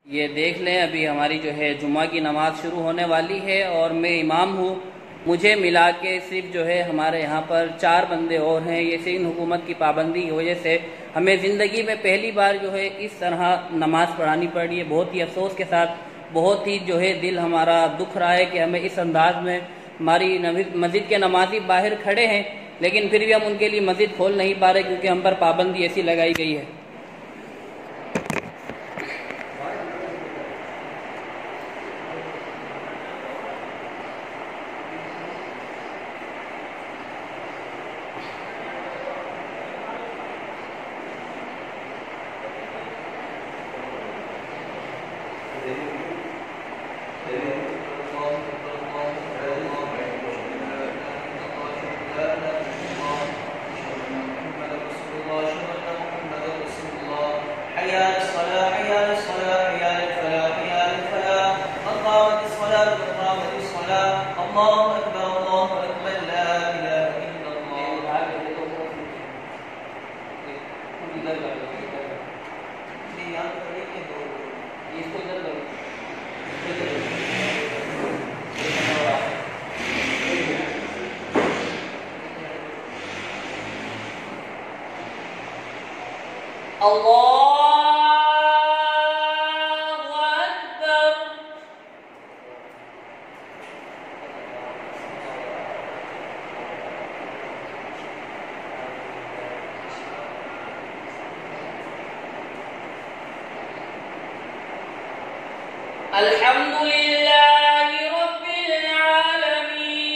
ये देख लें, अभी हमारी जो है जुम्मा की नमाज़ शुरू होने वाली है और मैं इमाम हूँ। मुझे मिला के सिर्फ जो है हमारे यहाँ पर 4 बंदे और हैं। ये सिंध हुकूमत की पाबंदी की वजह से हमें ज़िंदगी में पहली बार जो है इस तरह नमाज़ पढ़ानी पड़ी है। बहुत ही अफसोस के साथ, बहुत ही जो है दिल हमारा दुख रहा है कि हमें इस अंदाज में हमारी मस्जिद के नमाजी बाहर खड़े हैं, लेकिन फिर भी हम उनके लिए मस्जिद खोल नहीं पा रहे क्योंकि हम पर पाबंदी ऐसी लगाई गई है। अल्हम्दुलिल्लाह रब्बिल आलमीन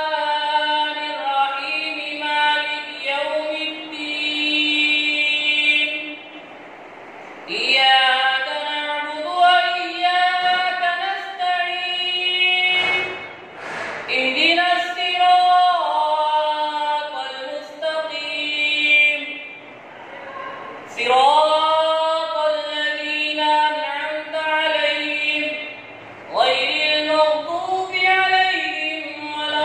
अर्रहमानिर रहीम मालिक यौमिद्दीन इय्याका नअबुदु व इय्याका नस्तईन इहदिनस صراط الذين أنعمت عليهم غير المغضوب عليهم ولا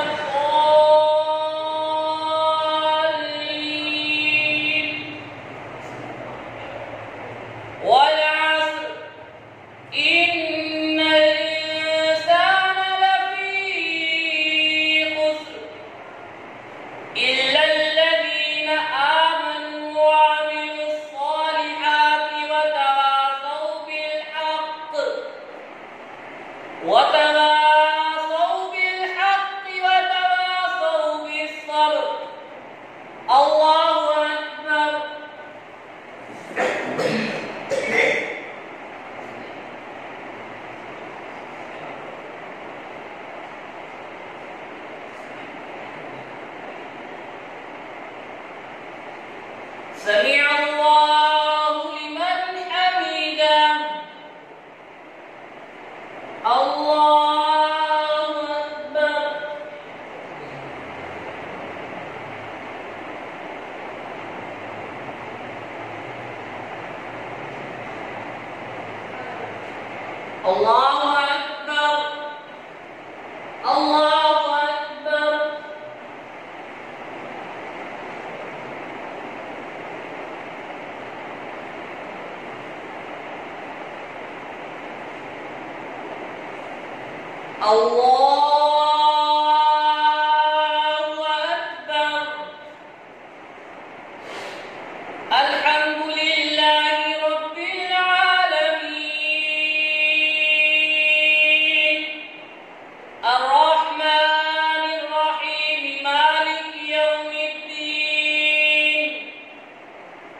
الضالين والعصر إن الإنسان لفي خسر إلا الذين آمنوا وعملوا وتواصوا بالحق وتواصوا بالصبر الله أكبر سمع الله لمن حمده الله أكبر الله أكبر الله أكبر الله أكبر الحمد لله رب العالمين الرحمن الرحيم مالك يوم الدين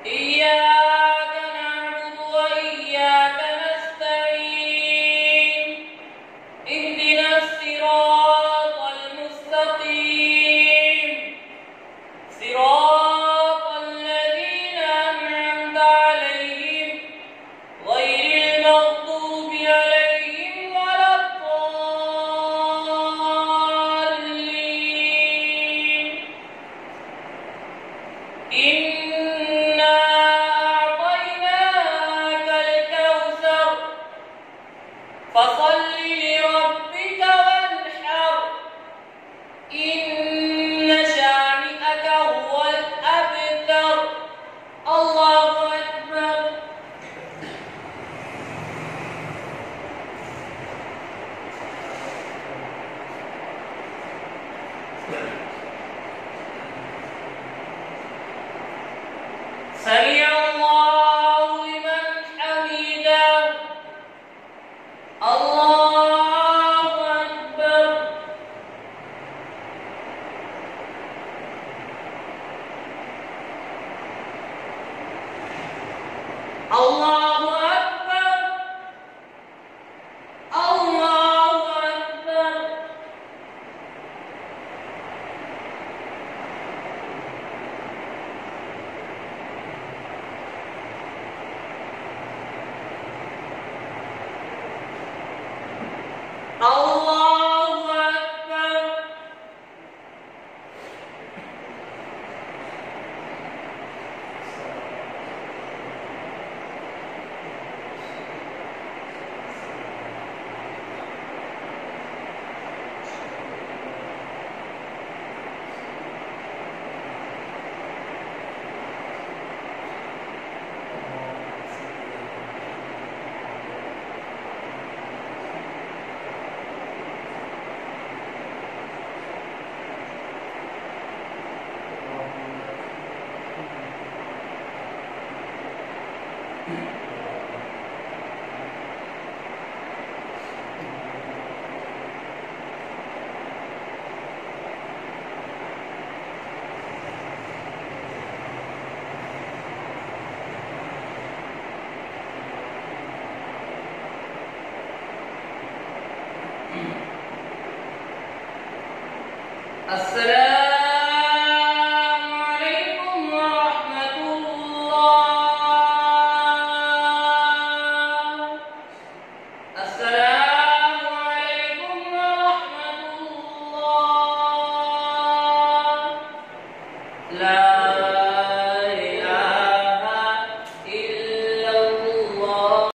إياك نعبد وإياك نستعين اهدنا الصراط سمع الله لمن حمده الله أكبر الله أكبر الله أكبر الله أكبر السلام عليكم ورحمة الله. السلام عليكم ورحمة الله. لا